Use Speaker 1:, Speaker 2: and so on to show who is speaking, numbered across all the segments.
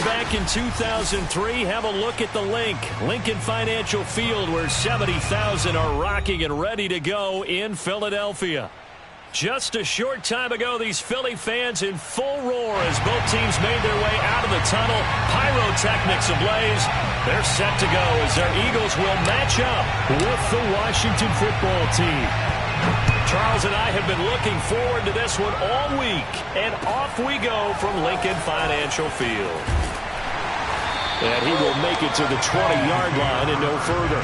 Speaker 1: back in 2003, have a look at the link. Lincoln Financial Field, where 70,000 are rocking and ready to go in Philadelphia. Just a short time ago, these Philly fans in full roar as both teams made their way out of the tunnel. Pyrotechnics ablaze. They're set to go as their Eagles will match up with the Washington football team. Charles and I have been looking forward to this one all week, and off we go from Lincoln Financial Field. And he will make it to the 20-yard line and no further.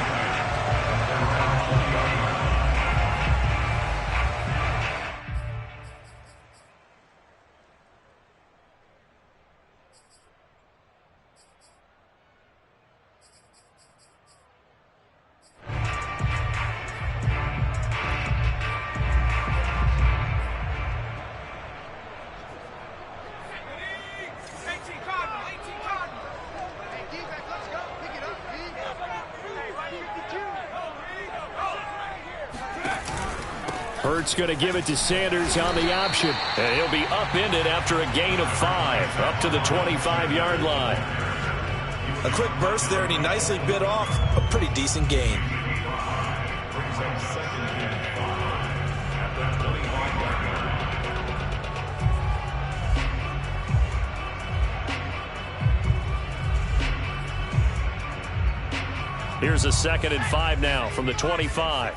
Speaker 1: Hurts going to give it to Sanders on the option. And he'll be upended after a gain of 5, up to the 25-yard line.
Speaker 2: A quick burst there, and he nicely bit off a pretty decent gain.
Speaker 1: Here's a 2nd and 5 now from the 25.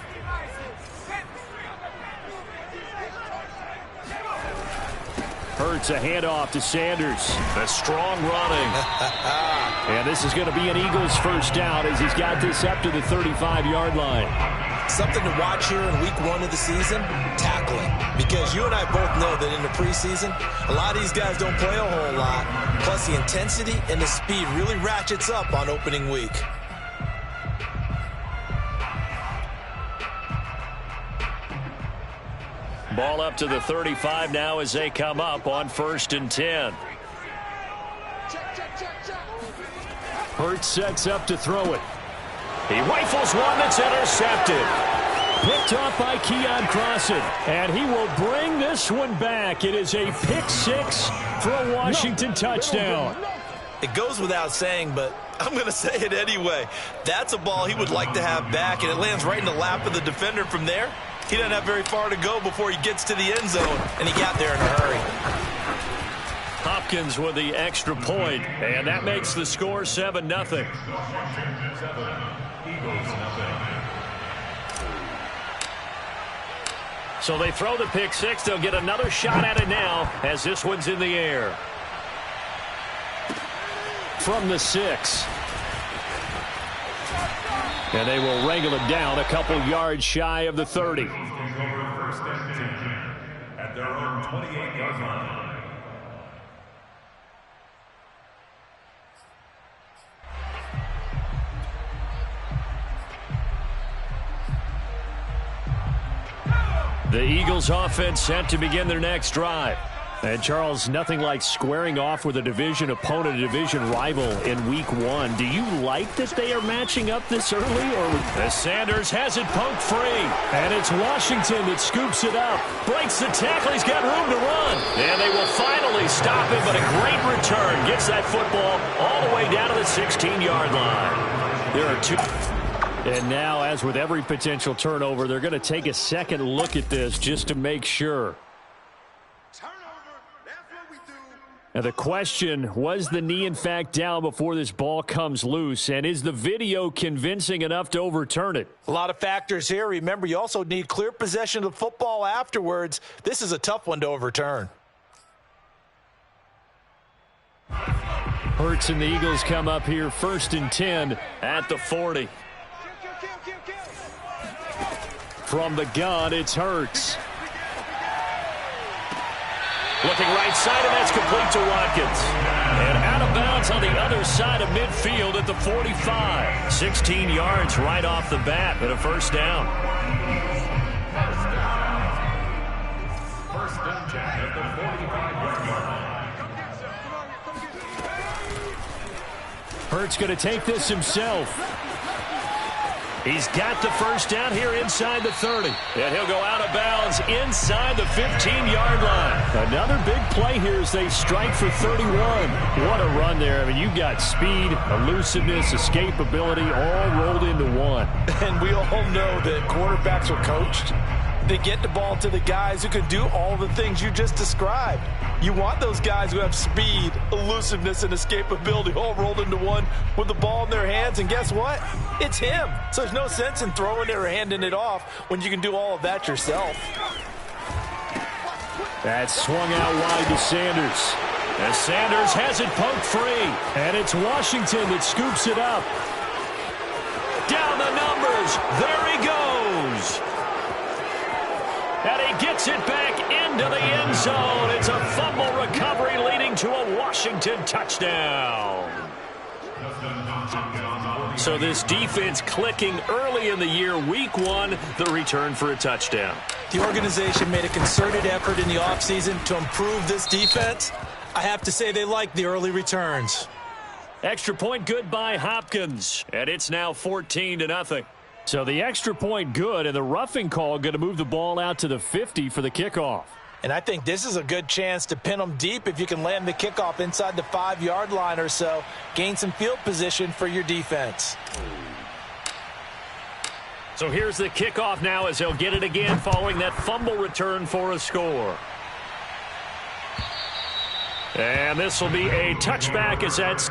Speaker 1: Hurts a handoff to Sanders. A strong running. And this is going to be an Eagles first down as he's got this up to the 35-yard line.
Speaker 2: Something to watch here in week 1 of the season, tackling. Because you and I both know that in the preseason, a lot of these guys don't play a whole lot. Plus the intensity and the speed really ratchets up on opening week.
Speaker 1: Ball up to the 35 now as they come up on 1st and 10. Hurts sets up to throw it. He rifles one that's intercepted. Picked off by Keon Crossan. And he will bring this one back. It is a pick 6 for a Washington touchdown.
Speaker 2: It goes without saying, but I'm going to say it anyway. That's a ball he would like to have back, and it lands right in the lap of the defender from there. He doesn't have very far to go before he gets to the end zone, and he got there in a hurry.
Speaker 1: Hopkins with the extra point, and that makes the score 7-0. So they throw the pick 6. They'll get another shot at it now as this one's in the air. From the 6. And they will wrangle it down a couple yards shy of the 30.
Speaker 3: At their own 28-yard line.
Speaker 1: The Eagles offense set to begin their next drive. And, Charles, nothing like squaring off with a division opponent, a division rival in week 1. Do you like that they are matching up this early? Or as Sanders has it poked free. And it's Washington that scoops it up. Breaks the tackle. He's got room to run. And they will finally stop him, but a great return. Gets that football all the way down to the 16-yard line. There are 2. And now, as with every potential turnover, they're going to take a second look at this just to make sure. Now the question, was the knee in fact down before this ball comes loose? And is the video convincing enough to overturn it?
Speaker 2: A lot of factors here. Remember, you also need clear possession of the football afterwards. This is a tough one to overturn.
Speaker 1: Hurts and the Eagles come up here 1st and 10 at the 40. From the gun, it's Hurts. Looking right side, and that's complete to Watkins. And out of bounds on the other side of midfield at the 45. 16 yards right off the bat, but a first down.
Speaker 3: First down check at the 45-yard line.
Speaker 1: Hurts going to take this himself. He's got the first down here inside the 30. And he'll go out of bounds inside the 15-yard line. Another big play here as they strike for 31. What a run there. I mean, you've got speed, elusiveness, escapability all rolled into one.
Speaker 2: And we all know that quarterbacks are coached. They get the ball to the guys who can do all the things you just described. You want those guys who have speed, elusiveness, and escapability all rolled into one with the ball in their hands. And guess what? It's him. So there's no sense in throwing it or handing it off when you can do all of that yourself.
Speaker 1: That's swung out wide to Sanders. As Sanders has it poked free. And it's Washington that scoops it up. Down the numbers. There he goes. And he gets it back into the end zone. It's a fumble recovery leading to a Washington touchdown. So this defense clicking early in the year. Week 1, the return for a touchdown.
Speaker 2: The organization made a concerted effort in the offseason to improve this defense. I have to say they like the early returns.
Speaker 1: Extra point good by Hopkins. And it's now 14-0. So the extra point good, and the roughing call going to move the ball out to the 50 for the kickoff.
Speaker 2: And I think this is a good chance to pin them deep if you can land the kickoff inside the 5-yard line or so. Gain some field position for your defense.
Speaker 1: So here's the kickoff now as they'll get it again following that fumble return for a score. And this will be a touchback as that's...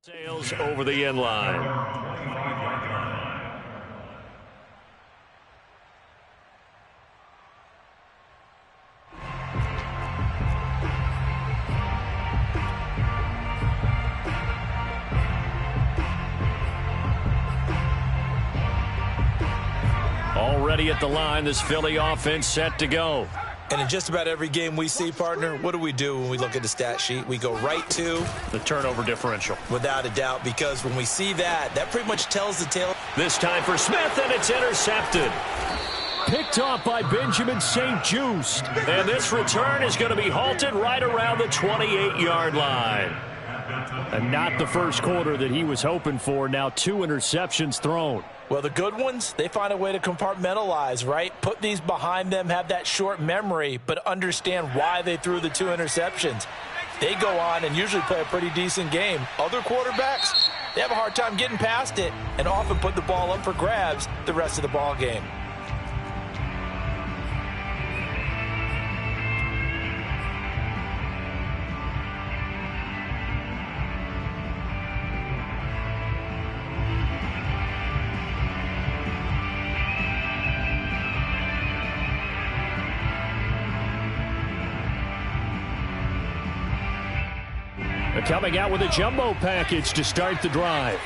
Speaker 1: Sails over the end line. Already at the line, this Philly offense set to go.
Speaker 2: And in just about every game we see, partner, what do when we look at the stat sheet? We go right to
Speaker 1: the turnover differential.
Speaker 2: Without a doubt, because when we see that, that pretty much tells the tale.
Speaker 1: This time for Smith, and it's intercepted. Picked off by Benjamin St-Juste. And this return is going to be halted right around the 28-yard line. And not the first quarter that he was hoping for. Now 2 interceptions thrown.
Speaker 2: Well, the good ones, they find a way to compartmentalize, right? Put these behind them, have that short memory, but understand why they threw the 2 interceptions. They go on and usually play a pretty decent game. Other quarterbacks, they have a hard time getting past it and often put the ball up for grabs the rest of the ball game.
Speaker 1: Coming out with a jumbo package to start the drive.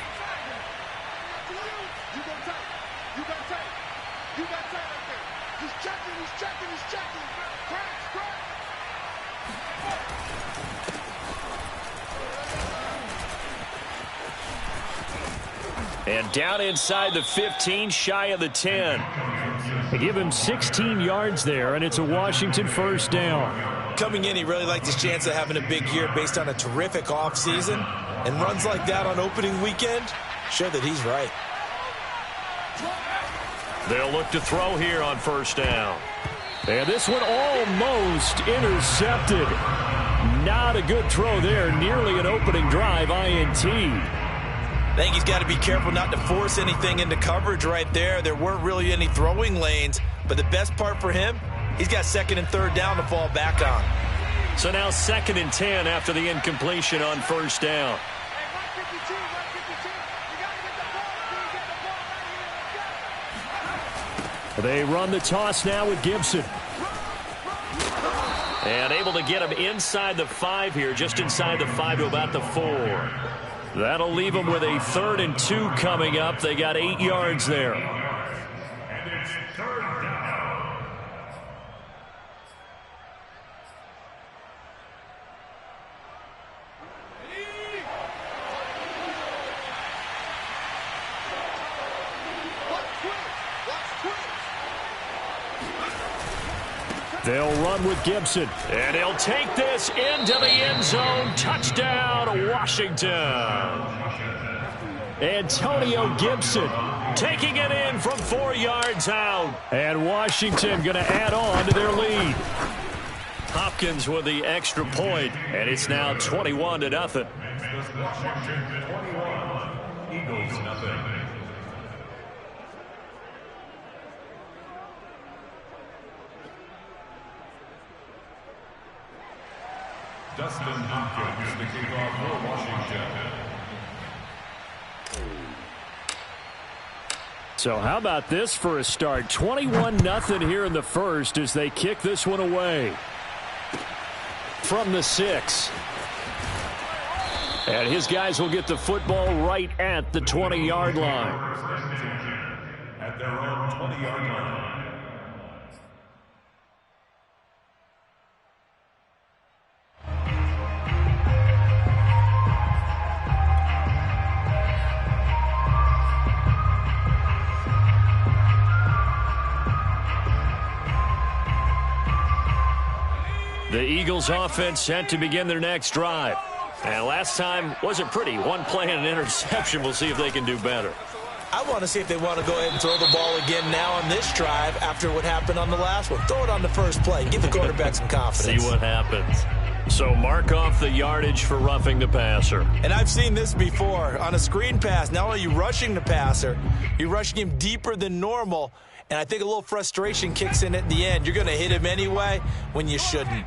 Speaker 1: And down inside the 15, shy of the 10. They give him 16 yards there, and it's a Washington first down.
Speaker 2: Coming in, he really liked his chance of having a big year based on a terrific offseason. And runs like that on opening weekend show that he's right.
Speaker 1: They'll look to throw here on first down. And this one almost intercepted. Not a good throw there. Nearly an opening drive, INT.
Speaker 2: I think he's got to be careful not to force anything into coverage right there. There weren't really any throwing lanes. But the best part for him, he's got second and third down to fall back on.
Speaker 1: So now 2nd and 10 after the incompletion on first down. They run the toss now with Gibson. And able to get him inside the 5 here, just inside the 5 to about the 4. That'll leave them with a 3rd and 2 coming up. They got 8 yards there.
Speaker 3: And it's 3rd down.
Speaker 1: They'll run with Gibson. And he'll take this into the end zone. Touchdown, Washington. Antonio Gibson taking it in from 4 yards out. And Washington going to add on to their lead. Hopkins with the extra point, and it's now 21-0.
Speaker 3: Washington 21, Eagles nothing. Dustin Hopkins, the kickoff for Washington.
Speaker 1: So how about this for a start? 21-0 here in the first as they kick this one away. From the 6. And his guys will get the football right at the 20-yard line.
Speaker 3: At their own 20-yard line.
Speaker 1: The Eagles offense set to begin their next drive. And last time wasn't pretty. One play and an interception. We'll see if they can do better.
Speaker 2: I want to see if they want to go ahead and throw the ball again now on this drive after what happened on the last one. Throw it on the first play. Give the quarterback some confidence.
Speaker 1: See what happens. So mark off the yardage for roughing the passer.
Speaker 2: And I've seen this before. On a screen pass, not only are you rushing the passer, you're rushing him deeper than normal. And I think a little frustration kicks in at the end. You're going to hit him anyway when you shouldn't.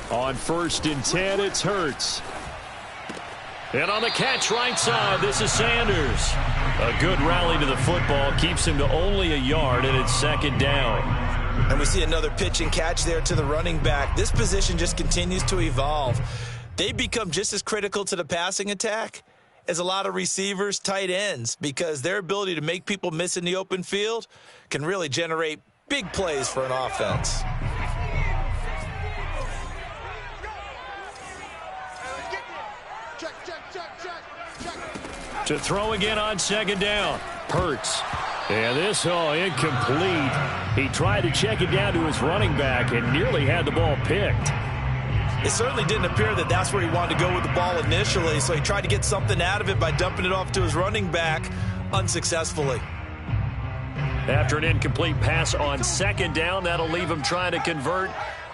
Speaker 1: On 1st and 10, it's Hurts. And on the catch right side, this is Sanders. A good rally to the football keeps him to only a yard, and it's 2nd down.
Speaker 2: And we see another pitch and catch there to the running back. This position just continues to evolve. They become just as critical to the passing attack as a lot of receivers, tight ends, because their ability to make people miss in the open field can really generate big plays for an offense.
Speaker 1: To throw again on 2nd down. Hurts. And this incomplete. He tried to check it down to his running back and nearly had the ball picked.
Speaker 2: It certainly didn't appear that that's where he wanted to go with the ball initially, so he tried to get something out of it by dumping it off to his running back unsuccessfully.
Speaker 1: After an incomplete pass on 2nd down, that'll leave him trying to convert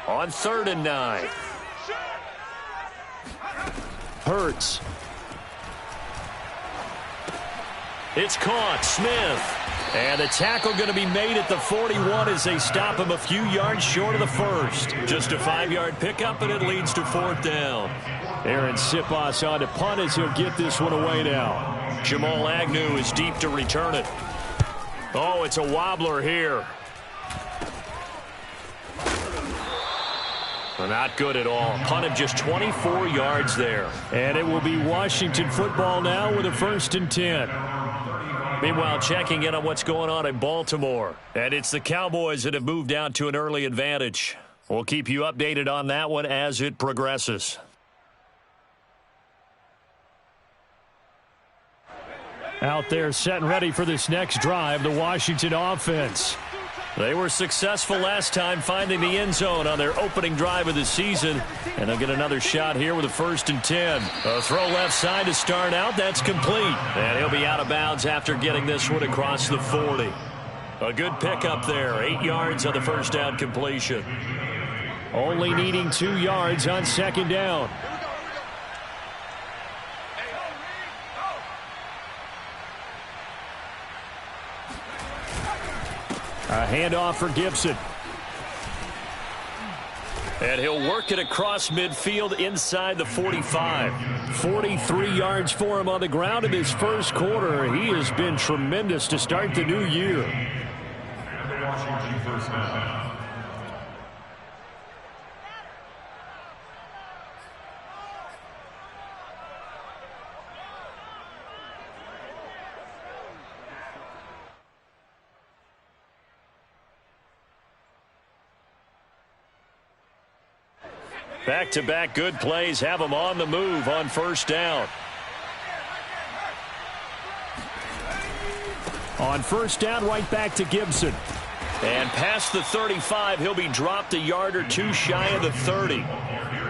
Speaker 1: on 3rd and 9. Hurts. It's caught. Smith. And the tackle going to be made at the 41 as they stop him a few yards short of the first. Just a 5-yard pickup, and it leads to 4th down. Aaron Siposs on to punt as he'll get this one away now. Jamal Agnew is deep to return it. Oh, it's a wobbler here. Not good at all. Punt of just 24 yards there. And it will be Washington football now with a 1st and 10. Meanwhile, checking in on what's going on in Baltimore. And it's the Cowboys that have moved out to an early advantage. We'll keep you updated on that one as it progresses. Out there set and ready for this next drive, the Washington offense. They were successful last time finding the end zone on their opening drive of the season. And they'll get another shot here with a 1st and 10. A throw left side to start out. That's complete. And he'll be out of bounds after getting this one across the 40. A good pickup there. 8 yards on the first down completion. Only needing 2 yards on 2nd down. A handoff for Gibson. And he'll work it across midfield inside the 45. 43 yards for him on the ground in his first quarter. He has been tremendous to start the new year.
Speaker 3: And the Washington first down.
Speaker 1: Back-to-back good plays have him on the move on first down. On first down, right back to Gibson. And past the 35, he'll be dropped a yard or two shy of the 30.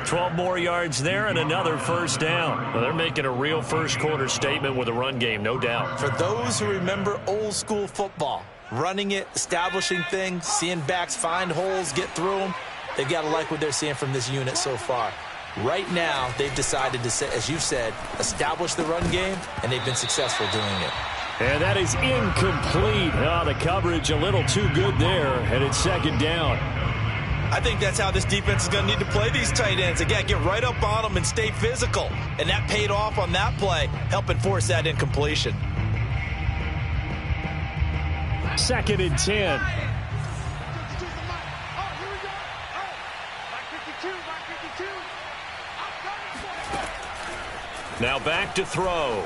Speaker 1: 12 more yards there and another first down. Well, they're making a real first quarter statement with a run game, no doubt.
Speaker 2: For those who remember old school football, running it, establishing things, seeing backs find holes, get through them, they've got to like what they're seeing from this unit so far. Right now, they've decided to, as you said, establish the run game, and they've been successful doing it.
Speaker 1: And that is incomplete. Oh, the coverage a little too good there, and it's second down.
Speaker 2: I think that's how this defense is going to need to play these tight ends. Again, get right up on them and stay physical. And that paid off on that play, helping force that incompletion.
Speaker 1: Second and 10. Now back to throw.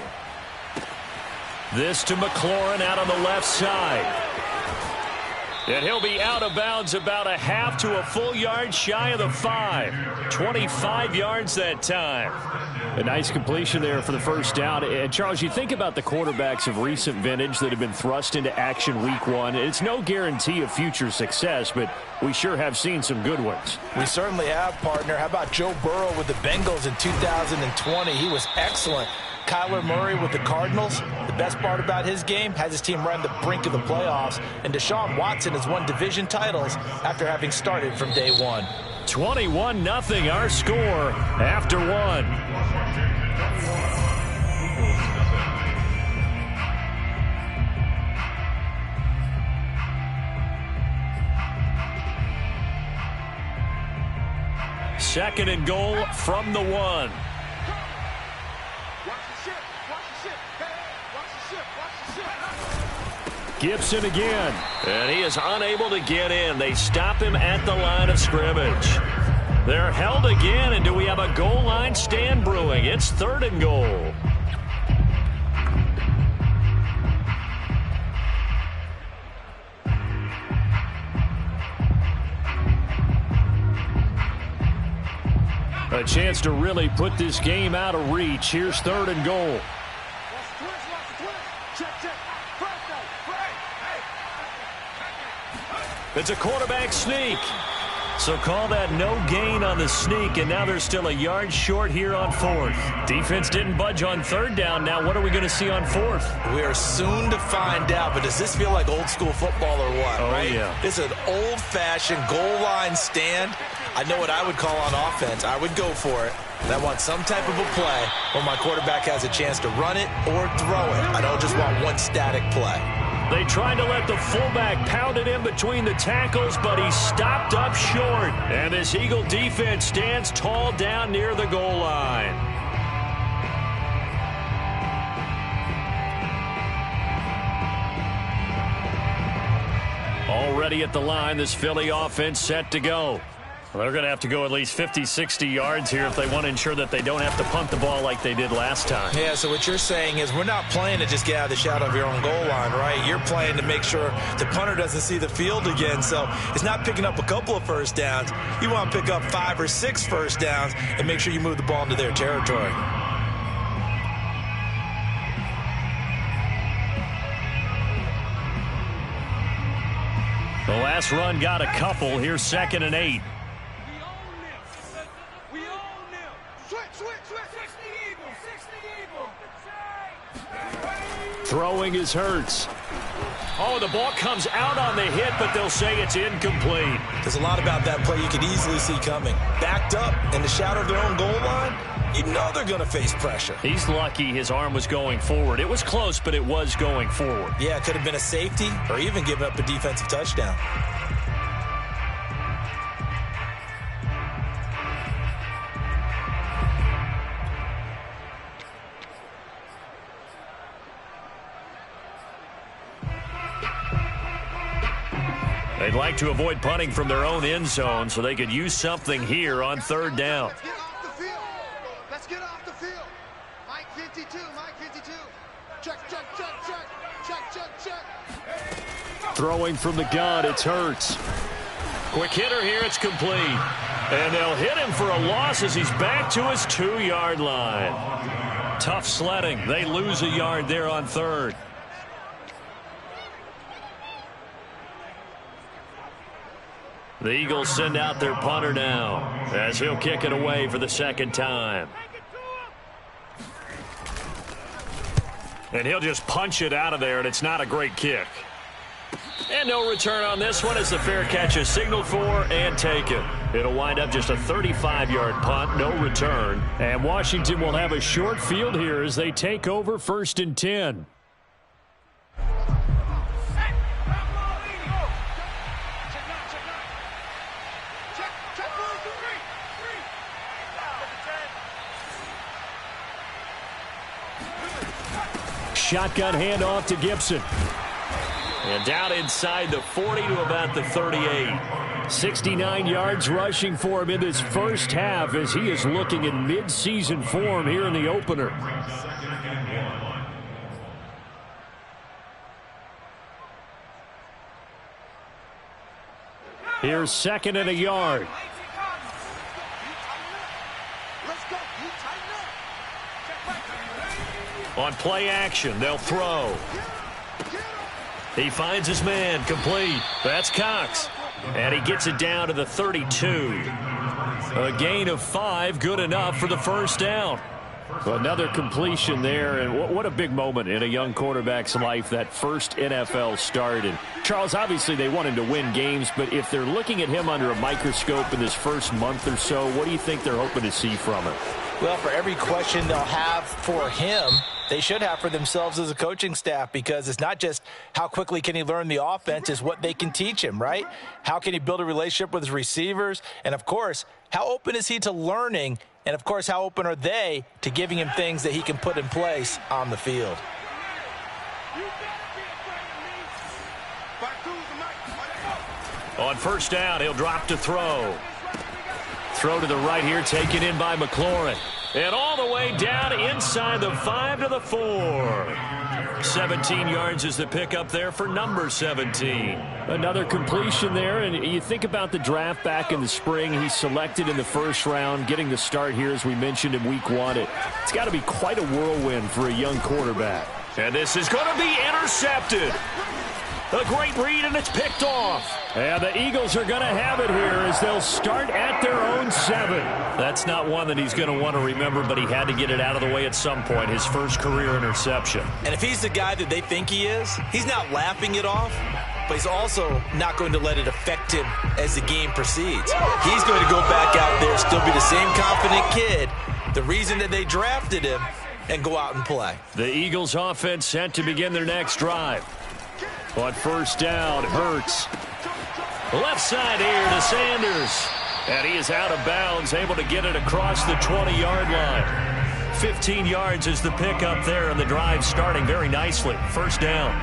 Speaker 1: This to McLaurin out on the left side. And he'll be out of bounds about a half to a full yard shy of the 5. 25 yards that time. A nice completion there for the first down. And Charles, you think about the quarterbacks of recent vintage that have been thrust into action week one. It's no guarantee of future success, but we sure have seen some good ones.
Speaker 2: We certainly have, partner. How about Joe Burrow with the Bengals in 2020? He was excellent. Kyler Murray with the Cardinals. The best part about his game, has his team right on the brink of the playoffs. And Deshaun Watson has won division titles after having started from day one.
Speaker 1: 21-0 our score after one. Second and goal from the 1. Gibson again. And he is unable to get in. They stop him at the line of scrimmage. They're held again, and do we have a goal line stand brewing? It's third and goal. A chance to really put this game out of reach. Here's third and goal. It's a quarterback sneak. So call that no gain on the sneak, and now they're still a yard short here on fourth. Defense didn't budge on third down. Now what are we going to see on fourth?
Speaker 2: We are soon to find out, but does this feel like old school football or what, right?
Speaker 1: Yeah.
Speaker 2: This is an old-fashioned goal line stand. I know what I would call on offense. I would go for it. And I want some type of a play where my quarterback has a chance to run it or throw it. I don't just want one static play.
Speaker 1: They tried to let the fullback pound it in between the tackles, but he stopped up short. And this Eagle defense stands tall down near the goal line. Already at the line, this Philly offense set to go. Well, they're going to have to go at least 50, 60 yards here if they want to ensure that they don't have to punt the ball like they did last time.
Speaker 2: Yeah, so what you're saying is we're not playing to just get out of the shadow of your own goal line, right? You're playing to make sure the punter doesn't see the field again. So it's not picking up a couple of first downs. You want to pick up 5 or 6 first downs and make sure you move the ball into their territory.
Speaker 1: The last run got a couple. Here's second and 8. Throwing is Hurts. Oh, the ball comes out on the hit, but they'll say it's incomplete.
Speaker 2: There's a lot about that play you could easily see coming. Backed up in the shadow of their own goal line, you know they're going to face pressure.
Speaker 1: He's lucky his arm was going forward. It was close, but it was going forward.
Speaker 2: Yeah, it could have been a safety or even given up a defensive touchdown.
Speaker 1: They'd like to avoid punting from their own end zone so they could use something here on third down.
Speaker 4: Let's get off the field. Let's get off the field. Mike 52, Mike 52. Check, check, check, check. Check, check, check.
Speaker 1: Throwing from the gun, it's Hurts. Quick hitter here, it's complete. And they'll hit him for a loss as he's back to his 2-yard line. Tough sledding. They lose a yard there on third. The Eagles send out their punter now as he'll kick it away for the second time. And he'll just punch it out of there, and it's not a great kick. And no return on this one as the fair catch is signaled for and taken. It'll wind up just a 35-yard punt, no return. And Washington will have a short field here as they take over 1st and 10. Shotgun handoff to Gibson. And down inside the 40 to about the 38. 69 yards rushing for him in this first half as he is looking in mid-season form here in the opener. Here's 2nd and a yard. On play action, they'll throw. He finds his man, complete. That's Cox. And he gets it down to the 32. A gain of 5, good enough for the first down. Another completion there, and what a big moment in a young quarterback's life, that first NFL start. And Charles, obviously they want him to win games, but if they're looking at him under a microscope in this first month or so, what do you think they're hoping to see from him?
Speaker 2: Well, for every question they'll have for him, they should have for themselves as a coaching staff, because it's not just how quickly can he learn the offense, it's what they can teach him, right? How can he build a relationship with his receivers? And, of course, how open is he to learning? And, of course, how open are they to giving him things that he can put in place on the field?
Speaker 1: On first down, he'll drop to throw. Throw to the right here, taken in by McLaurin. And all the way down inside the 5 to the 4. 17 yards is the pickup there for number 17. Another completion there, and you think about the draft back in the spring. He's selected in the first round, getting the start here, as we mentioned, in week 1. It's got to be quite a whirlwind for a young quarterback. And this is going to be intercepted. A great read, and it's picked off. And the Eagles are going to have it here as they'll start at their own 7. That's not one that he's going to want to remember, but he had to get it out of the way at some point, his first career interception.
Speaker 2: And if he's the guy that they think he is, he's not laughing it off, but he's also not going to let it affect him as the game proceeds. He's going to go back out there, still be the same confident kid, the reason that they drafted him, and go out and play.
Speaker 1: The Eagles offense set to begin their next drive. On first down, Hurts. Left side here to Sanders. And he is out of bounds, able to get it across the 20-yard line. 15 yards is the pickup there, and the drive starting very nicely. First down.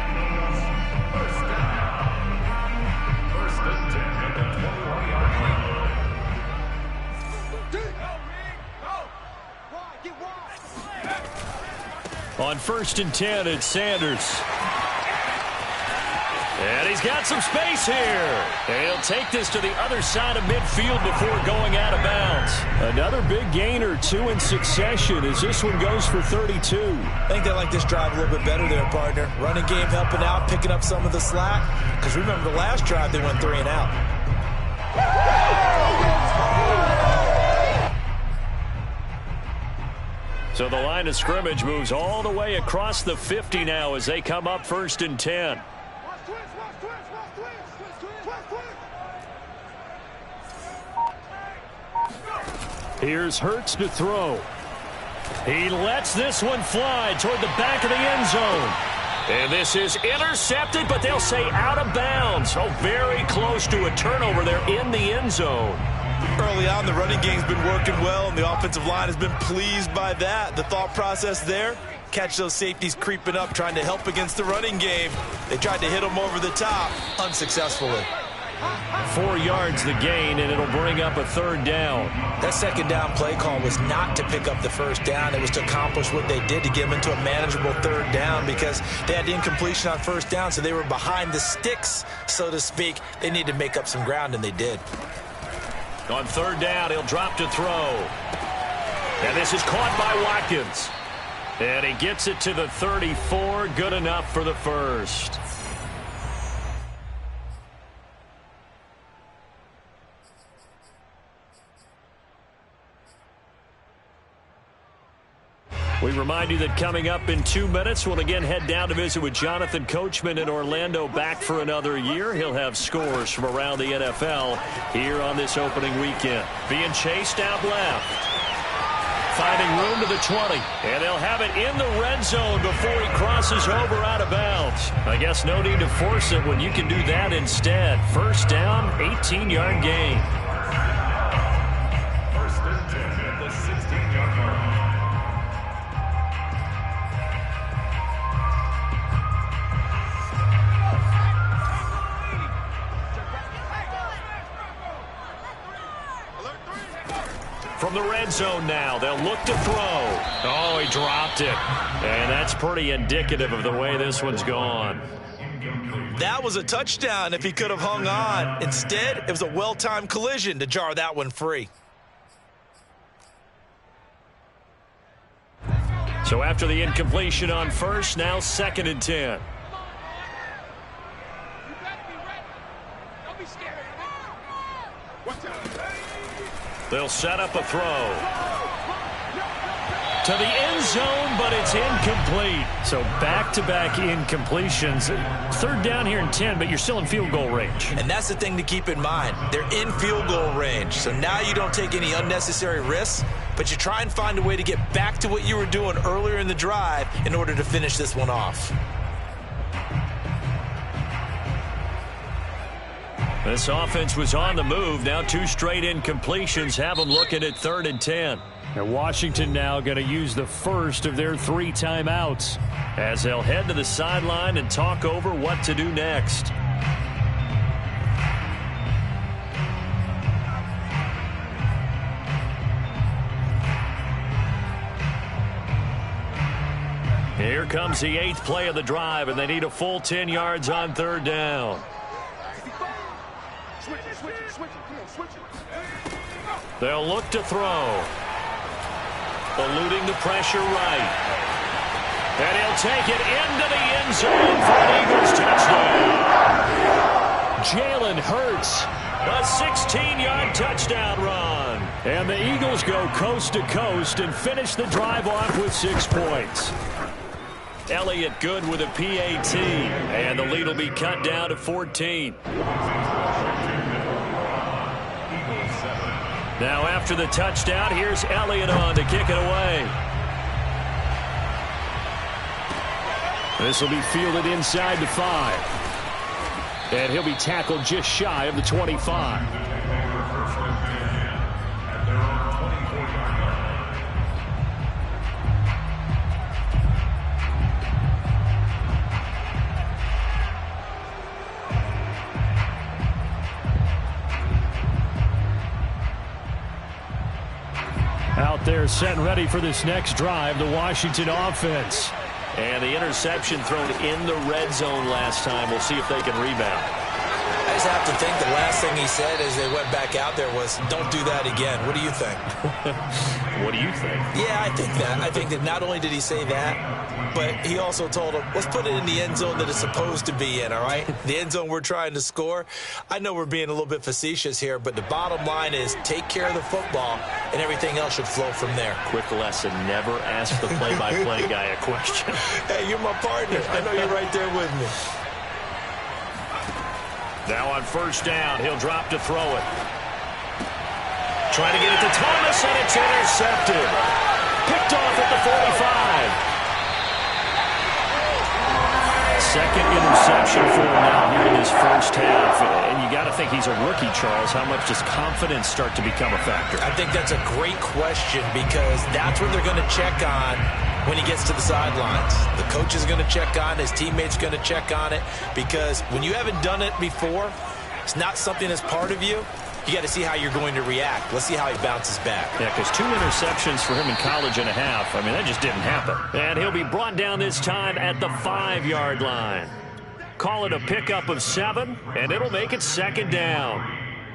Speaker 1: On 1st and 10, it's Sanders. And he's got some space here. And he'll take this to the other side of midfield before going out of bounds. Another big gain or 2 in succession as this one goes for 32.
Speaker 2: I think they like this drive a little bit better there, partner. Running game helping out, picking up some of the slack. Because remember, the last drive they went 3 and out.
Speaker 1: So the line of scrimmage moves all the way across the 50 now as they come up 1st and 10. Here's Hurts to throw. He lets this one fly toward the back of the end zone. And this is intercepted, but they'll say out of bounds. Oh, very close to a turnover there in the end zone.
Speaker 2: Early on, the running game's been working well, and the offensive line has been pleased by that. The thought process there, catch those safeties creeping up, trying to help against the running game. They tried to hit them over the top, unsuccessfully.
Speaker 1: 4 yards the gain, and it'll bring up a 3rd down.
Speaker 2: That 2nd down play call was not to pick up the 1st down. It was to accomplish what they did, to get them into a manageable 3rd down, because they had the incompletion on 1st down, so they were behind the sticks, so to speak. They needed to make up some ground, and they did.
Speaker 1: On 3rd down, he'll drop to throw. And this is caught by Watkins. And he gets it to the 34. Good enough for the 1st. We remind you that coming up in 2 minutes, we'll again head down to visit with Jonathan Coachman in Orlando, back for another year. He'll have scores from around the NFL here on this opening weekend. Being chased out left. Finding room to the 20. And they'll have it in the red zone before he crosses over out of bounds. I guess no need to force it when you can do that instead. 1st down, 18-yard gain.
Speaker 3: 1st and 10 at the 16-yard line.
Speaker 1: From the red zone now, they'll look to throw. Oh, he dropped it. And that's pretty indicative of the way this one's gone.
Speaker 2: That was a touchdown if he could have hung on. Instead, it was a well-timed collision to jar that one free.
Speaker 1: So after the incompletion on 1st, now 2nd and 10. They'll set up a throw to the end zone, but it's incomplete. So back-to-back incompletions. 3rd down here and 10, but you're still in field goal range.
Speaker 2: And that's the thing to keep in mind. They're in field goal range. So now you don't take any unnecessary risks, but you try and find a way to get back to what you were doing earlier in the drive in order to finish this one off.
Speaker 1: This offense was on the move. Now 2 straight incompletions have them looking at 3rd and 10.
Speaker 5: And Washington now going to use the first of their 3 timeouts
Speaker 1: as they'll head to the sideline and talk over what to do next. Here comes the 8th play of the drive, and they need a full 10 yards on 3rd down. They'll look to throw. Eluding the pressure right. And he'll take it into the end zone for an Eagles touchdown. Jalen Hurts, a 16-yard touchdown run. And the Eagles go coast to coast and finish the drive off with 6 points. Elliott good with a PAT, and the lead will be cut down to 14. Now after the touchdown, here's Elliott on to kick it away. This will be fielded inside the 5. And he'll be tackled just shy of the 25.
Speaker 5: Out there set and ready for this next drive, the Washington offense.
Speaker 1: And the interception thrown in the red zone last time. We'll see if they can rebound.
Speaker 2: I just have to think the last thing he said as they went back out there was, don't do that again. What do you think?
Speaker 1: What do you think?
Speaker 2: Yeah, I think that. I think that not only did he say that, but he also told him, let's put it in the end zone that it's supposed to be in, all right? The end zone we're trying to score. I know we're being a little bit facetious here, but the bottom line is take care of the football, and everything else should flow from there.
Speaker 1: Quick lesson, never ask the play-by-play guy a question.
Speaker 2: Hey, you're my partner. I know you're right there with me.
Speaker 1: Now on 1st down, he'll drop to throw it. Trying to get it to Thomas, and it's intercepted. Picked off at the 45. Second interception for him now here in his first half. And you got to think he's a rookie, Charles. How much does confidence start to become a factor?
Speaker 2: I think that's a great question because that's what they're going to check on when he gets to the sidelines. The coach is going to check on it. His teammates going to check on it because when you haven't done it before, It's not something that's part of you. You got to see how you're going to react. Let's see how he bounces back.
Speaker 1: Yeah, because 2 interceptions for him in college and a half. I mean, that just didn't happen. And he'll be brought down this time at the 5-yard line. Call it a pickup of 7, and it'll make it 2nd down.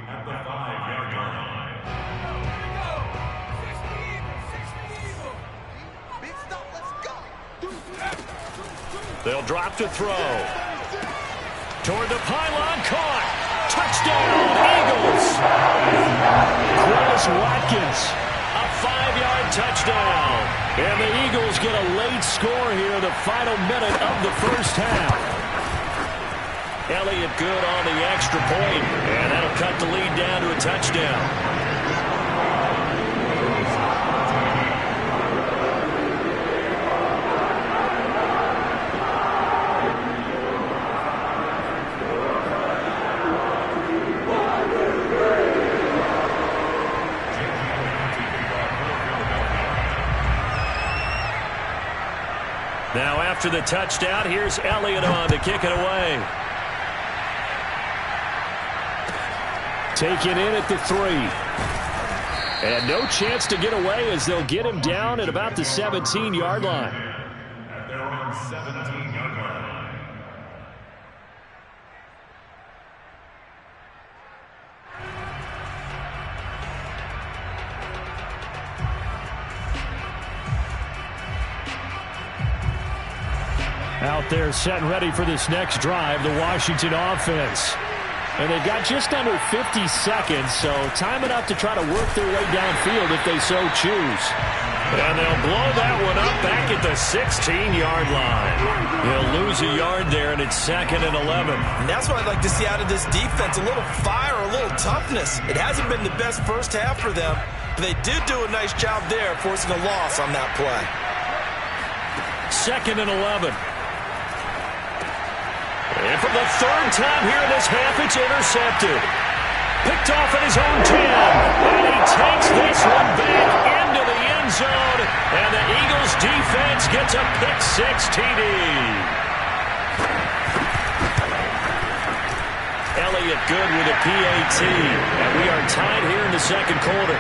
Speaker 3: At the 5-yard line.
Speaker 1: They'll drop to throw. Toward the pylon, caught. Touchdown, Eagles. Quez Watkins, a 5-yard touchdown. And the Eagles get a late score here in the final minute of the first half. Elliott good on the extra point, and that'll cut the lead down to a touchdown. Now after the touchdown, here's Elliott on to kick it away. Taken in at the 3. And no chance to get away as they'll get him down at about the 17-yard line.
Speaker 3: At their own 17-yard line.
Speaker 5: Out there set and ready for this next drive, the Washington offense. And they've got just under 50 seconds, so time enough to try to work their way downfield if they so choose.
Speaker 1: And they'll blow that one up back at the 16-yard line. They'll lose a yard there, and it's 2nd and 11.
Speaker 2: And that's what I'd like to see out of this defense, a little fire, a little toughness. It hasn't been the best first half for them, but they did do a nice job there forcing a loss on that play.
Speaker 1: 2nd and 11. And for the 3rd time here in this half, it's intercepted. Picked off at his own 10. And he takes this one back into the end zone. And the Eagles defense gets a pick-6 TD. Elliott good with a PAT. And we are tied here in the 2nd quarter.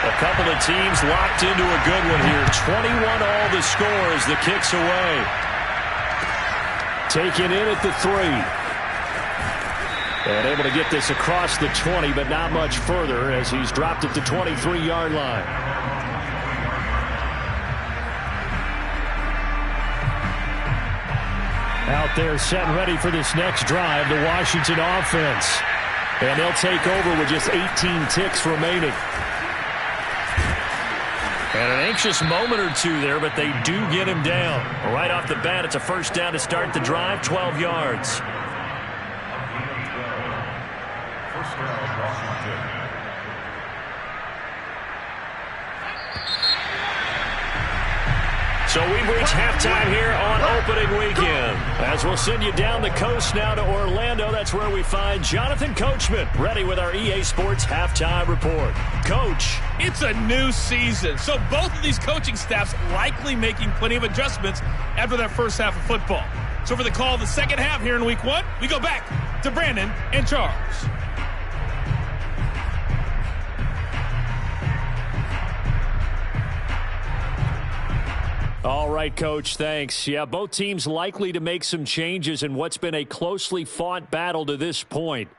Speaker 1: A couple of teams locked into a good one here. 21 all the score as the kick's away.
Speaker 5: Taken in at the 3. And able to get this across the 20, but not much further as he's dropped at the 23-yard line. Out there set and ready for this next drive, the Washington offense. And they'll take over with just 18 ticks remaining.
Speaker 1: And an anxious moment or two there, but they do get him down. Right off the bat, it's a 1st down to start the drive, 12 yards.
Speaker 3: First down, Washington.
Speaker 1: So we've reached halftime here on opening weekend. As we'll send you down the coast now to Orlando. That's where we find Jonathan Coachman ready with our EA Sports halftime report. Coach.
Speaker 6: It's a new season, so both of these coaching staffs likely making plenty of adjustments after that first half of football. So for the call of the second half here in week 1, we go back to Brandon and Charles.
Speaker 5: All right, Coach, thanks. Yeah, both teams likely to make some changes in what's been a closely fought battle to this point.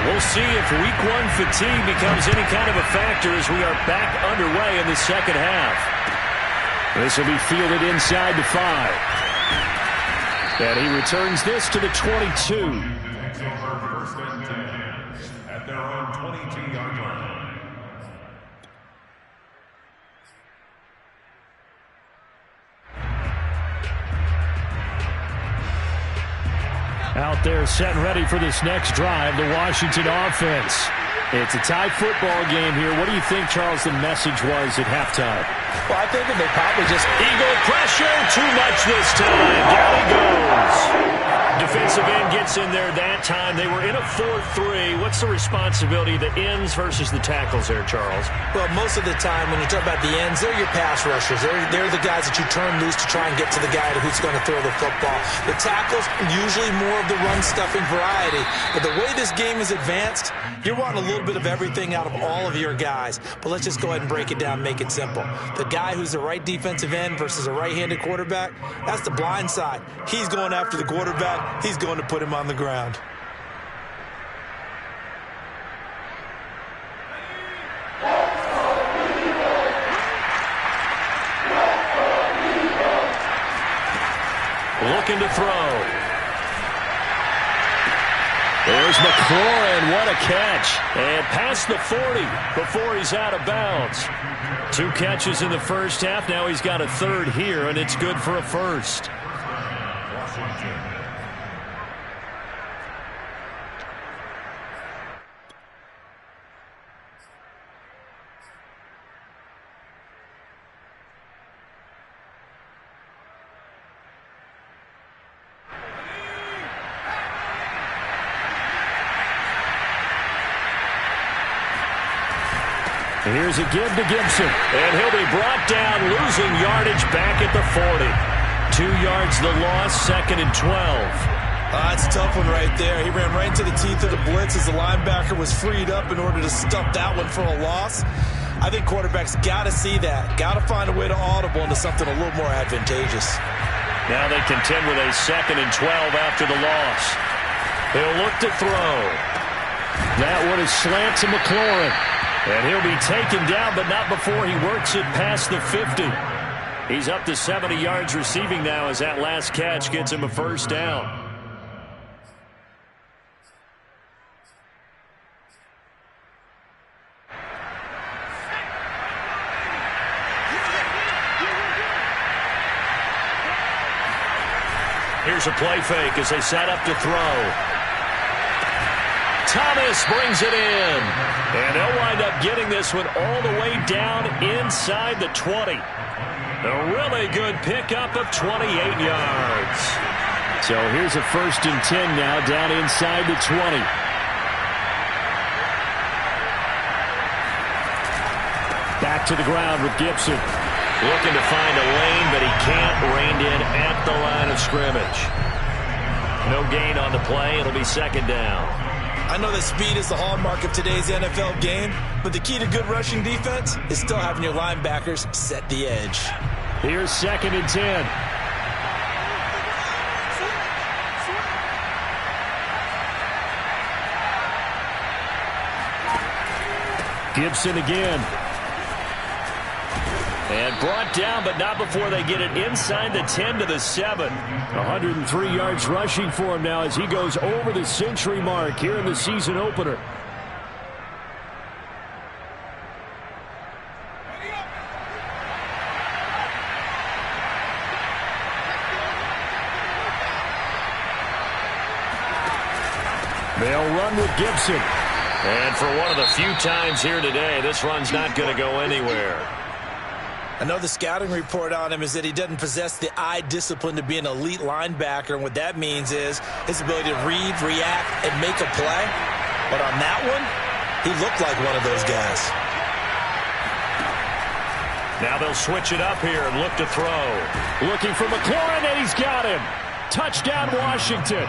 Speaker 1: We'll see if week 1 fatigue becomes any kind of a factor as we are back underway in the second half.
Speaker 5: This will be fielded inside the 5. And he returns this to the 22.
Speaker 3: Takes over 1st and 10 at their own 22-yard line.
Speaker 5: Out there set and ready for this next drive, the Washington offense. It's a tie football game here. What do you think, Charles, the message was at halftime?
Speaker 2: Well, I think they probably just...
Speaker 1: Eagle pressure, too much this time. Down he goes. Defensive end gets in there that time. They were in a 4-3. What's the responsibility of the ends versus the tackles there, Charles?
Speaker 2: Well, most of the time when you talk about the ends, they're your pass rushers. They're the guys that you turn loose to try and get to the guy who's going to throw the football. The tackles, usually more of the run-stuffing variety. But the way this game is advanced, you're wanting a little bit of everything out of all of your guys. But let's just go ahead and break it down and make it simple. The guy who's the right defensive end versus a right-handed quarterback, that's the blind side. He's going after the quarterback. He's going to put him on the ground.
Speaker 1: Looking to throw. There's McLaurin. What a catch. And past the 40 before he's out of bounds. 2 catches in the first half. Now he's got a third here, and it's good for a first. Here's a give to Gibson. And he'll be brought down, losing yardage back at the 40. 2 yards the loss, 2nd and 12.
Speaker 2: That's a tough one right there. He ran right into the teeth of the blitz as the linebacker was freed up in order to stuff that one for a loss. I think quarterbacks got to see that. Got to find a way to audible into something a little more advantageous.
Speaker 1: Now they contend with a 2nd and 12 after the loss. He'll look to throw. That one is slant to McLaurin. And he'll be taken down, but not before he works it past the 50. He's up to 70 yards receiving now as that last catch gets him a first down. Here's a play fake as they set up to throw. Thomas brings it in. And they'll wind up getting this one all the way down inside the 20. A really good pickup of 28 yards. So here's a 1st and 10 now down inside the 20. Back to the ground with Gibson. Looking to find a lane, but he can't. Reined in at the line of scrimmage. No gain on the play. It'll be 2nd down.
Speaker 2: I know that speed is the hallmark of today's NFL game, but the key to good rushing defense is still having your linebackers set the edge.
Speaker 1: Here's 2nd and 10. Gibson again. And brought down, but not before they get it inside the 10 to the 7. 103 yards rushing for him now as he goes over the century mark here in the season opener. They'll run with Gibson. And for one of the few times here today, this run's not going to go anywhere.
Speaker 2: I know the scouting report on him is that he doesn't possess the eye discipline to be an elite linebacker, and what that means is his ability to read, react, and make a play. But on that one, he looked like one of those guys.
Speaker 1: Now they'll switch it up here and look to throw. Looking for McLaurin, and he's got him. Touchdown, Washington.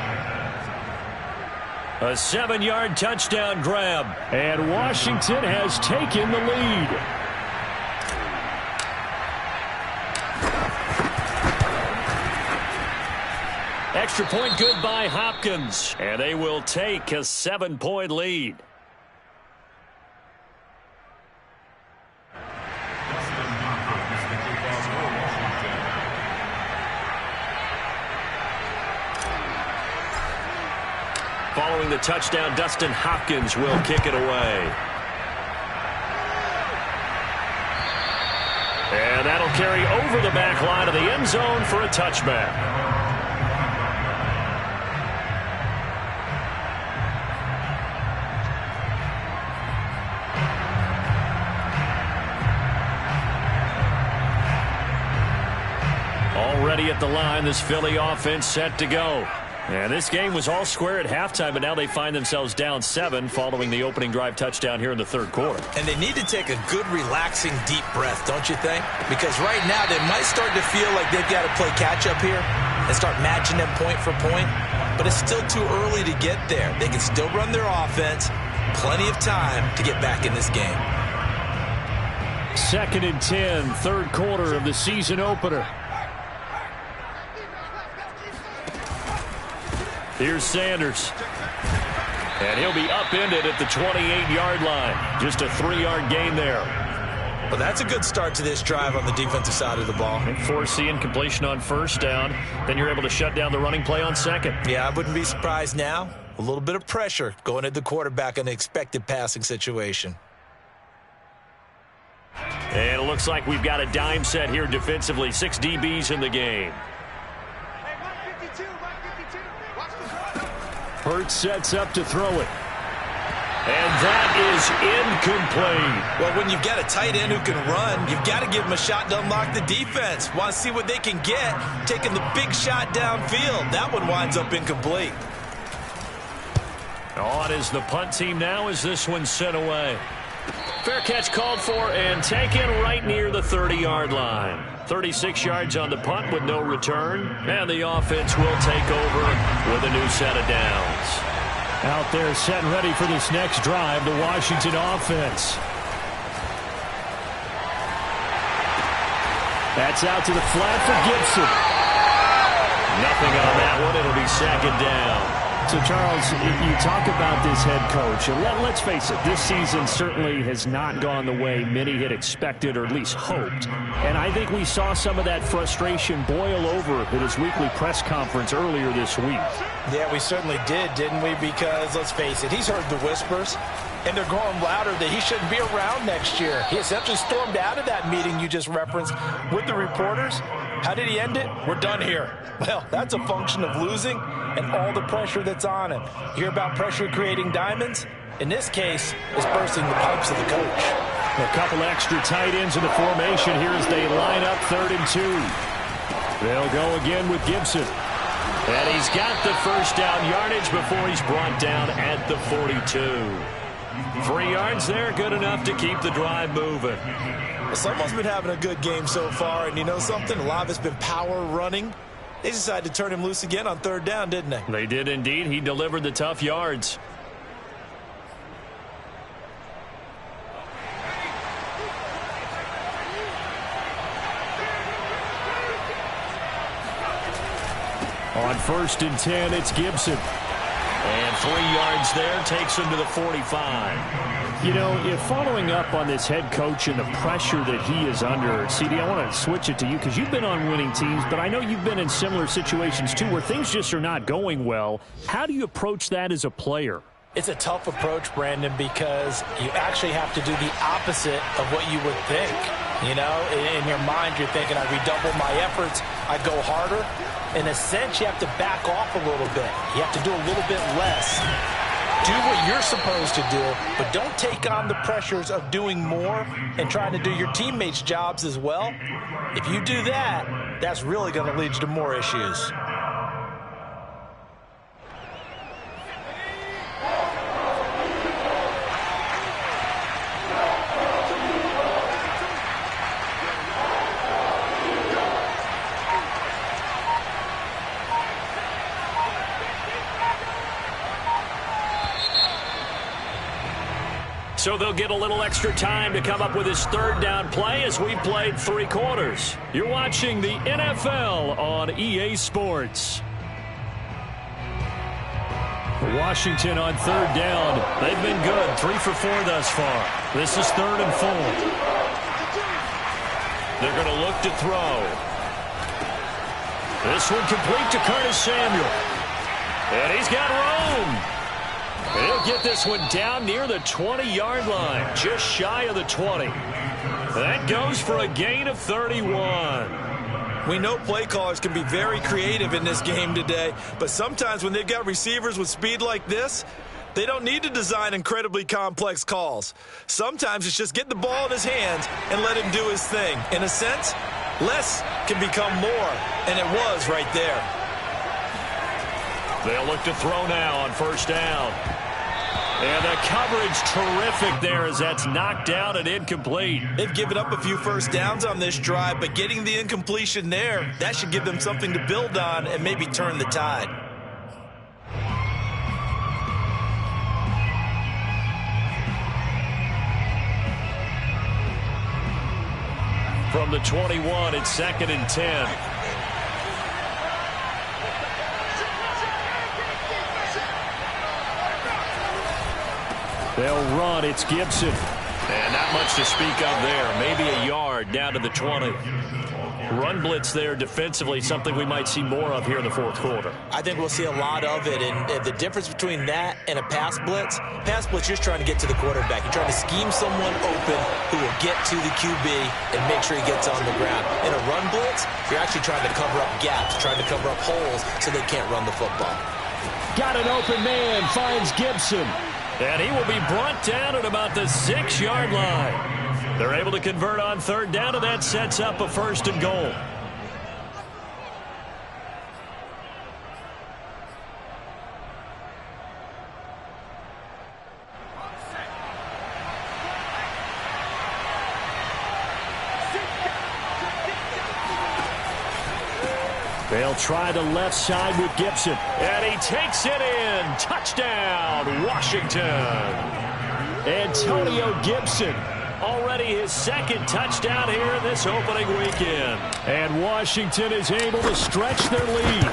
Speaker 1: A 7-yard touchdown grab. And Washington has taken the lead. Extra point good by Hopkins. And they will take a 7-point lead. Following the touchdown, Dustin Hopkins will kick it away. And that'll carry over the back line of the end zone for a touchback. Already at the line, this Philly offense set to go. And this game was all square at halftime, but now they find themselves down 7 following the opening drive touchdown here in the third quarter.
Speaker 2: And they need to take a good, relaxing, deep breath, don't you think? Because right now they might start to feel like they've got to play catch-up here and start matching them point for point. But it's still too early to get there. They can still run their offense. Plenty of time to get back in this game.
Speaker 5: 2nd and 10, third quarter of the season opener.
Speaker 1: Here's Sanders. And he'll be upended at the 28-yard line. Just a 3-yard gain there.
Speaker 2: Well, that's a good start to this drive on the defensive side of the ball.
Speaker 1: Foreseeing completion on first down. Then you're able to shut down the running play on second.
Speaker 2: Yeah, I wouldn't be surprised now. A little bit of pressure going at the quarterback in an expected passing situation.
Speaker 1: And it looks like we've got a dime set here defensively. 6 DBs in the game.
Speaker 5: Hurts sets up to throw it.
Speaker 1: And that is incomplete.
Speaker 2: Well, when you've got a tight end who can run, you've got to give him a shot to unlock the defense. Want to see what they can get, taking the big shot downfield. That one winds up incomplete.
Speaker 1: On is the punt team now as this one's sent away. Fair catch called for and taken right near the 30-yard line. 36 yards on the punt with no return. And the offense will take over with a new set of downs.
Speaker 5: Out there set and ready for this next drive, the Washington offense. That's out to the flat for Gibson.
Speaker 1: Nothing on that one. It'll be 2nd down.
Speaker 5: So, Charles, you talk about this head coach, and let's face it, this season certainly has not gone the way many had expected or at least hoped. And I think we saw some of that frustration boil over at his weekly press conference earlier this week.
Speaker 7: Yeah, we certainly did, didn't we? Because, let's face it, he's heard the whispers, and they're growing louder that he shouldn't be around next year. He essentially stormed out of that meeting you just referenced with the reporters. How did he end it? We're done here. Well, that's a function of losing and all the pressure that's on him. You hear about pressure creating diamonds? In this case, it's bursting the pipes of the coach.
Speaker 5: A couple extra tight ends in the formation here as they line up 3rd and 2. They'll go again with Gibson.
Speaker 1: And he's got the first down yardage before he's brought down at the 42. 3 yards there, good enough to keep the drive moving.
Speaker 2: Well, someone's been having a good game so far, and you know something? A lot of it's been power running. They decided to turn him loose again on 3rd down, didn't they?
Speaker 1: They did indeed. He delivered the tough yards.
Speaker 5: On 1st and 10, it's Gibson.
Speaker 1: And 3 yards there takes him to the 45.
Speaker 5: You know, if following up on this head coach and the pressure that he is under, CD, I want to switch it to you because you've been on winning teams, but I know you've been in similar situations too where things just are not going well. How do you approach that as a player?
Speaker 7: It's a tough approach, Brandon, because you actually have to do the opposite of what you would think. You know, in your mind, you're thinking, I redouble my efforts, I go harder. In a sense, you have to back off a little bit. You have to do a little bit less. Do what you're supposed to do, but don't take on the pressures of doing more and trying to do your teammates' jobs as well. If you do that, that's really going to lead you to more issues.
Speaker 1: So they'll get a little extra time to come up with his 3rd down play as we've played 3 quarters. You're watching the NFL on EA Sports.
Speaker 5: Washington on 3rd down.
Speaker 1: They've been good. 3 for 4 thus far. This is 3rd and 4. They're going to look to throw. This one complete to Curtis Samuel. And he's got room. He'll get this one down near the 20-yard line, just shy of the 20. That goes for a gain of 31.
Speaker 2: We know play callers can be very creative in this game today, but sometimes when they've got receivers with speed like this, they don't need to design incredibly complex calls. Sometimes it's just get the ball in his hands and let him do his thing. In a sense, less can become more, and it was right there.
Speaker 1: They'll look to throw now on first down. And the coverage terrific there as that's knocked out and incomplete.
Speaker 2: They've given up a few first downs on this drive, but getting the incompletion there, that should give them something to build on and maybe turn the tide.
Speaker 1: From the 21, it's 2nd and 10.
Speaker 5: They'll run. It's Gibson.
Speaker 1: And not much to speak of there. Maybe a yard down to the 20. Run blitz there defensively, something we might see more of here in the fourth quarter.
Speaker 2: I think we'll see a lot of it, and the difference between that and a pass blitz, you're just trying to get to the quarterback. You're trying to scheme someone open who will get to the QB and make sure he gets on the ground. In a run blitz, you're actually trying to cover up gaps, trying to cover up holes so they can't run the football.
Speaker 5: Got an open man, finds Gibson.
Speaker 1: And he will be brought down at about the 6-yard line. They're able to convert on third down, and that sets up a 1st and goal.
Speaker 5: They'll try the left side with Gibson.
Speaker 1: And he takes it in. Touchdown, Washington.
Speaker 5: Antonio Gibson.
Speaker 1: Already his 2nd touchdown here in this opening weekend.
Speaker 5: And Washington is able to stretch their lead.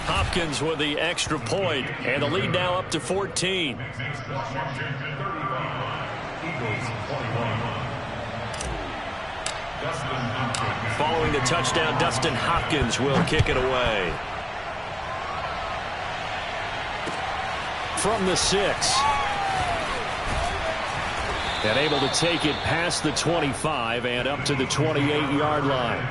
Speaker 1: Hopkins with the extra point, and the lead now up to 14.
Speaker 3: Washington 35, Eagles 21.
Speaker 1: Following the touchdown, Dustin Hopkins will kick it away.
Speaker 5: From the 6. And able to take it past the 25 and up to the 28-yard line.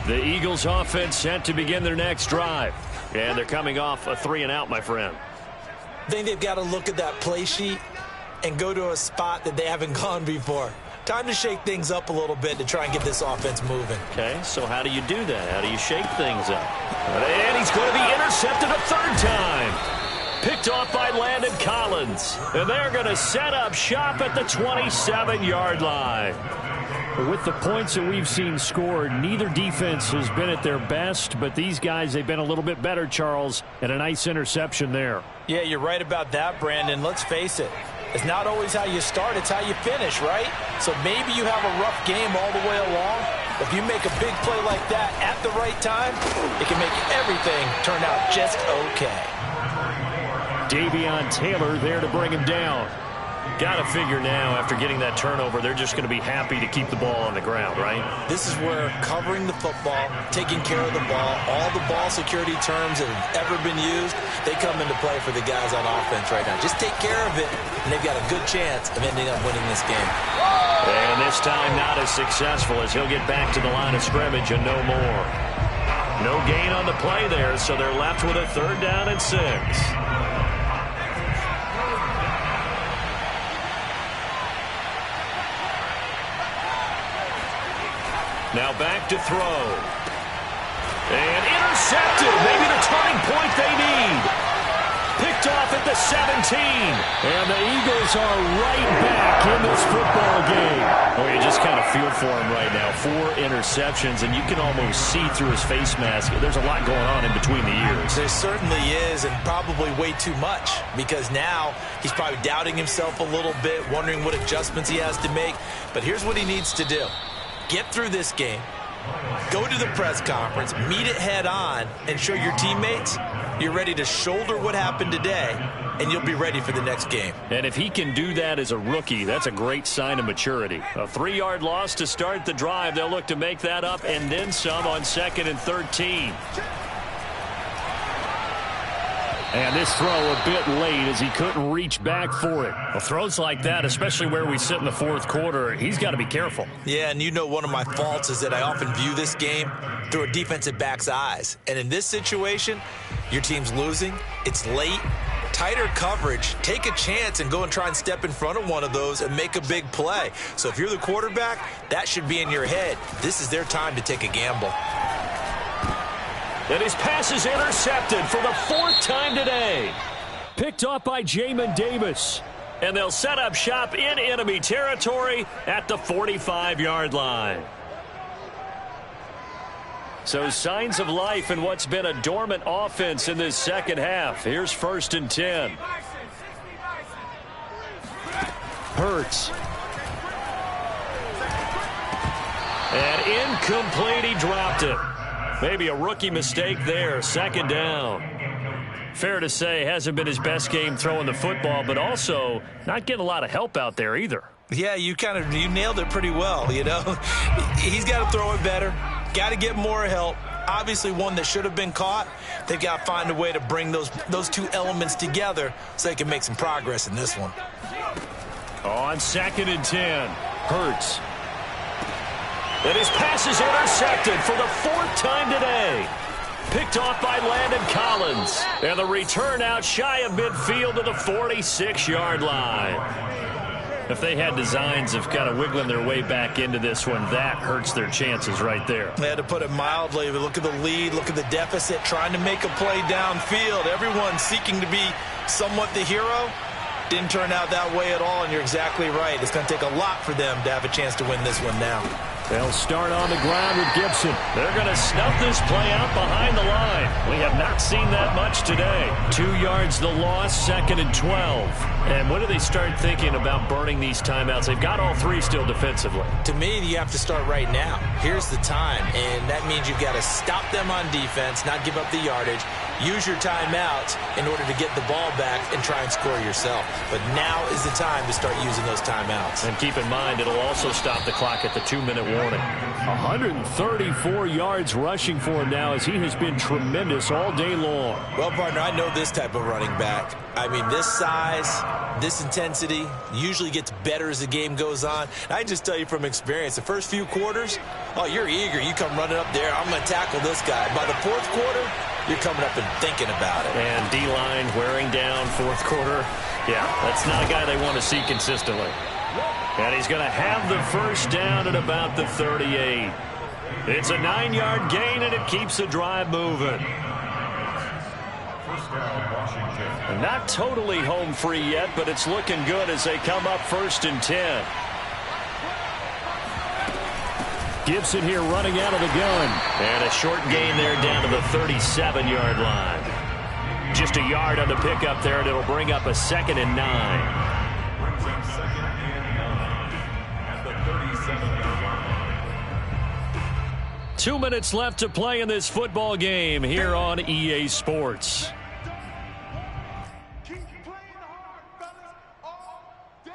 Speaker 1: The Eagles offense set to begin their next drive. And they're coming off a 3-and-out, my friend.
Speaker 2: I think they've got to look at that play sheet and go to a spot that they haven't gone before. Time to shake things up a little bit to try and get this offense moving.
Speaker 1: Okay, so how do you do that? How do you shake things up? And he's going to be intercepted a 3rd time. Picked off by Landon Collins. And they're going to set up shop at the 27-yard line.
Speaker 5: With the points that we've seen scored, neither defense has been at their best, but these guys, they've been a little bit better, Charles, and a nice interception there.
Speaker 7: Yeah, you're right about that, Brandon. Let's face it. It's not always how you start, it's how you finish, right? So maybe you have a rough game all the way along. If you make a big play like that at the right time, it can make everything turn out just okay.
Speaker 5: Davion Taylor there to bring him down.
Speaker 1: Got to figure now, after getting that turnover, they're just going to be happy to keep the ball on the ground, right?
Speaker 2: This is where covering the football, taking care of the ball, all the ball security terms that have ever been used, they come into play for the guys on offense right now. Just take care of it, and they've got a good chance of ending up winning this game.
Speaker 1: And this time not as successful as he'll get back to the line of scrimmage and no more. No gain on the play there, so they're left with a 3rd down and 6. Now back to throw. And intercepted. Maybe the turning point they need. Picked off at the 17.
Speaker 5: And the Eagles are right back in this football game.
Speaker 1: Oh, you just kind of feel for him right now. 4 interceptions, and you can almost see through his face mask. There's a lot going on in between the ears.
Speaker 2: There certainly is, and probably way too much, because now he's probably doubting himself a little bit, wondering what adjustments he has to make. But here's what he needs to do. Get through this game, go to the press conference, meet it head on, and show your teammates you're ready to shoulder what happened today, and you'll be ready for the next game.
Speaker 1: And if he can do that as a rookie, that's a great sign of maturity. A 3-yard loss to start the drive. They'll look to make that up and then some on 2nd and 13.
Speaker 5: And this throw a bit late as he couldn't reach back for it.
Speaker 1: Well, throws like that, especially where we sit in the fourth quarter, he's got to be careful.
Speaker 2: Yeah, and you know one of my faults is that I often view this game through a defensive back's eyes. And in this situation, your team's losing, it's late, tighter coverage, take a chance and go and try and step in front of one of those and make a big play. So if you're the quarterback, that should be in your head. This is their time to take a gamble.
Speaker 1: And his pass is intercepted for the fourth time today.
Speaker 5: Picked off by Jamin Davis.
Speaker 1: And they'll set up shop in enemy territory at the 45-yard line. So signs of life in what's been a dormant offense in this second half. Here's 1st and 10.
Speaker 5: Hurts.
Speaker 1: And incomplete, he dropped it. Maybe a rookie mistake there, 2nd down. Fair to say, hasn't been his best game throwing the football, but also not getting a lot of help out there either.
Speaker 2: Yeah, you nailed it pretty well, you know. He's got to throw it better, got to get more help. Obviously one that should have been caught. They've got to find a way to bring those two elements together so they can make some progress in this one.
Speaker 1: On 2nd and 10, Hurts. And his pass is intercepted for the 4th time today. Picked off by Landon Collins. And the return out shy of midfield to the 46-yard line. If they had designs of kind of wiggling their way back into this one, that hurts their chances right there.
Speaker 2: They had to put it mildly. Look at the lead, look at the deficit, trying to make a play downfield. Everyone seeking to be somewhat the hero. Didn't turn out that way at all, and you're exactly right. It's going to take a lot for them to have a chance to win this one now.
Speaker 5: They'll start on the ground with Gibson.
Speaker 1: They're going to snuff this play out behind the line. We have not seen that much today. 2 yards the loss, 2nd and 12. And when do they start thinking about burning these timeouts? They've got all 3 still defensively.
Speaker 2: To me, you have to start right now. Here's the time, and that means you've got to stop them on defense, not give up the yardage, use your timeouts in order to get the ball back and try and score yourself. But now is the time to start using those timeouts.
Speaker 1: And keep in mind, it'll also stop the clock at the 2-minute warning.
Speaker 5: 134 yards rushing for him now as he has been tremendous all day long.
Speaker 2: Well, partner, I know this type of running back. I mean, this size, this intensity usually gets better as the game goes on. And I just tell you from experience, the first few quarters, oh, you're eager. You come running up there, I'm going to tackle this guy. By the 4th quarter, you're coming up and thinking about it.
Speaker 1: And D-line wearing down 4th quarter. Yeah, that's not a guy they want to see consistently. And he's going to have the first down at about the 38. It's a 9-yard gain, and it keeps the drive moving. And not totally home free yet, but it's looking good as they come up 1st and 10.
Speaker 5: Gibson here running out of the gun.
Speaker 1: And a short gain there down to the 37-yard line. Just a yard on the pickup there, and it'll bring up a 2nd and 9. 2 minutes left to play in this football game here on EA Sports.
Speaker 4: Keep playing hard, fellas, all day.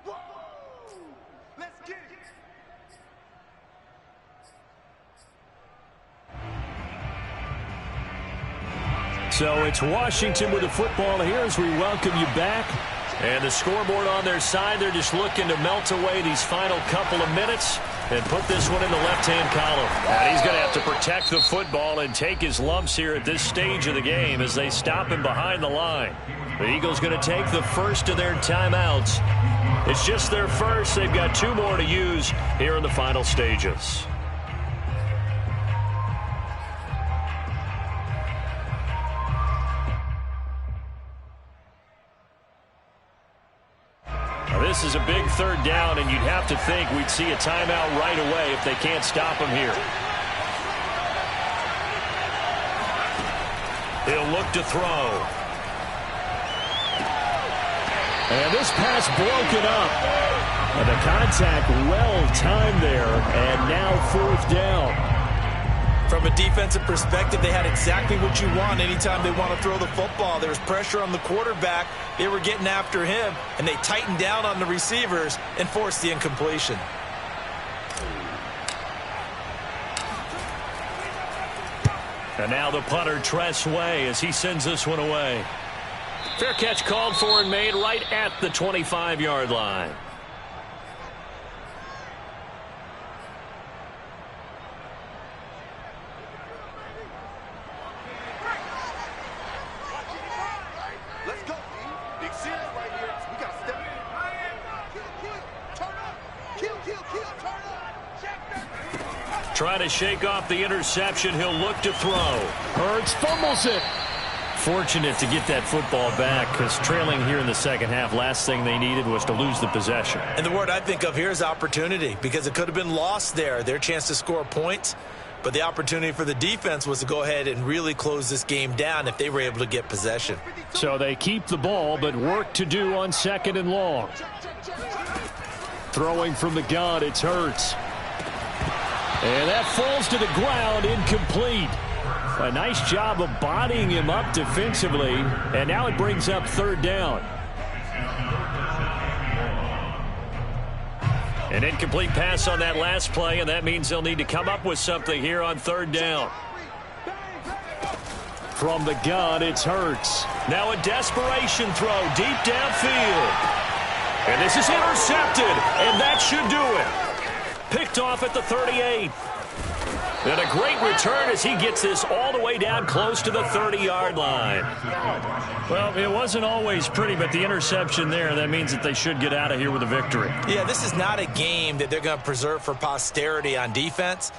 Speaker 4: Woo! Let's get it.
Speaker 5: So it's Washington with the football here as we welcome you back.
Speaker 1: And the scoreboard on their side, they're just looking to melt away these final couple of minutes and put this one in the left-hand column. And he's going to have to protect the football and take his lumps here at this stage of the game as they stop him behind the line. The Eagles going to take the first of their timeouts. It's just their first. They've got 2 more to use here in the final stages. This is a big 3rd down, and you'd have to think we'd see a timeout right away if they can't stop him here. He'll look to throw.
Speaker 5: And this pass broken up. And the contact well timed there, and now 4th down.
Speaker 2: From a defensive perspective, they had exactly what you want anytime they want to throw the football. There was pressure on the quarterback. They were getting after him, and they tightened down on the receivers and forced the incompletion.
Speaker 1: And now the punter, Tress Way, as he sends this one away. Fair catch called for and made right at the 25-yard line.
Speaker 4: Let's go. Big series right here. We got to step in. Turn up. Kill, turn up.
Speaker 1: Trying to shake off the interception. He'll look to throw.
Speaker 5: Hurts fumbles it.
Speaker 1: Fortunate to get that football back, because trailing here in the second half, last thing they needed was to lose the possession.
Speaker 2: And the word I think of here is opportunity, because it could have been lost there. Their chance to score points. But the opportunity for the defense was to go ahead and really close this game down if they were able to get possession.
Speaker 5: So they keep the ball, but work to do on 2nd and long. Throwing from the gun, it's Hurts. And that falls to the ground, incomplete. A nice job of bodying him up defensively, and now it brings up 3rd down. An incomplete pass on that last play, and that means they'll need to come up with something here on 3rd down. From the gun, it's Hurts.
Speaker 1: Now a desperation throw deep downfield. And this is intercepted, and that should do it. Picked off at the 38. And a great return as he gets this all the way down close to the 30-yard line. Well, it wasn't always pretty, but the interception there, that means that they should get out of here with a victory.
Speaker 2: Yeah, this is not a game that they're going to preserve for posterity on defense,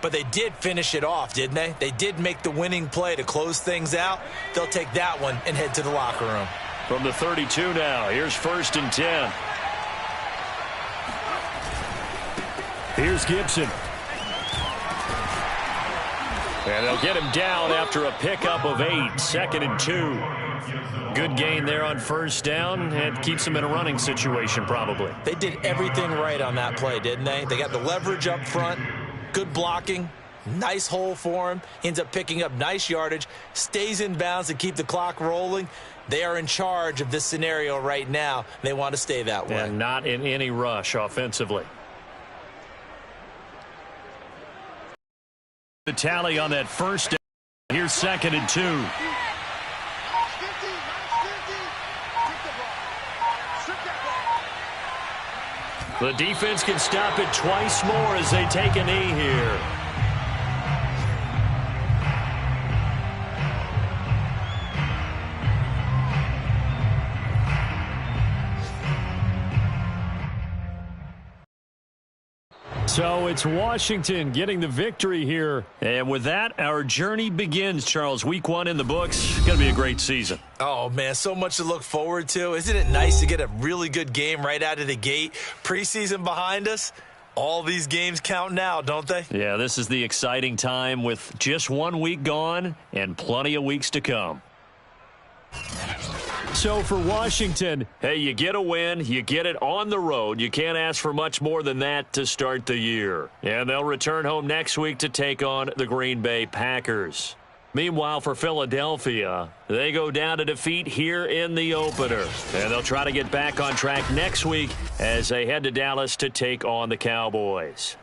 Speaker 2: but they did finish it off, didn't they? They did make the winning play to close things out. They'll take that one and head to the locker room.
Speaker 1: From the 32 now, here's 1st and 10.
Speaker 5: Here's Gibson.
Speaker 1: And they'll get him down after a pickup of 8, 2nd and 2. Good gain there on 1st down, and keeps them in a running situation probably.
Speaker 2: They did everything right on that play, didn't they? They got the leverage up front, good blocking, nice hole for him, ends up picking up nice yardage, stays in bounds to keep the clock rolling. They are in charge of this scenario right now. They want to stay that way.
Speaker 1: And not in any rush offensively. The tally on that 1st down. Here's 2nd and 2. The defense can stop it twice more as they take a knee here.
Speaker 5: So it's Washington getting the victory here.
Speaker 1: And with that, our journey begins, Charles. Week 1 in the books. Going to be a great season.
Speaker 2: Oh, man, so much to look forward to. Isn't it nice to get a really good game right out of the gate? Preseason behind us. All these games count now, don't they?
Speaker 1: Yeah, this is the exciting time with just 1 week gone and plenty of weeks to come.
Speaker 5: So for Washington,
Speaker 1: hey, you get a win, you get it on the road. You can't ask for much more than that to start the year. And they'll return home next week to take on the Green Bay Packers. Meanwhile, for Philadelphia, they go down to defeat here in the opener. And they'll try to get back on track next week as they head to Dallas to take on the Cowboys.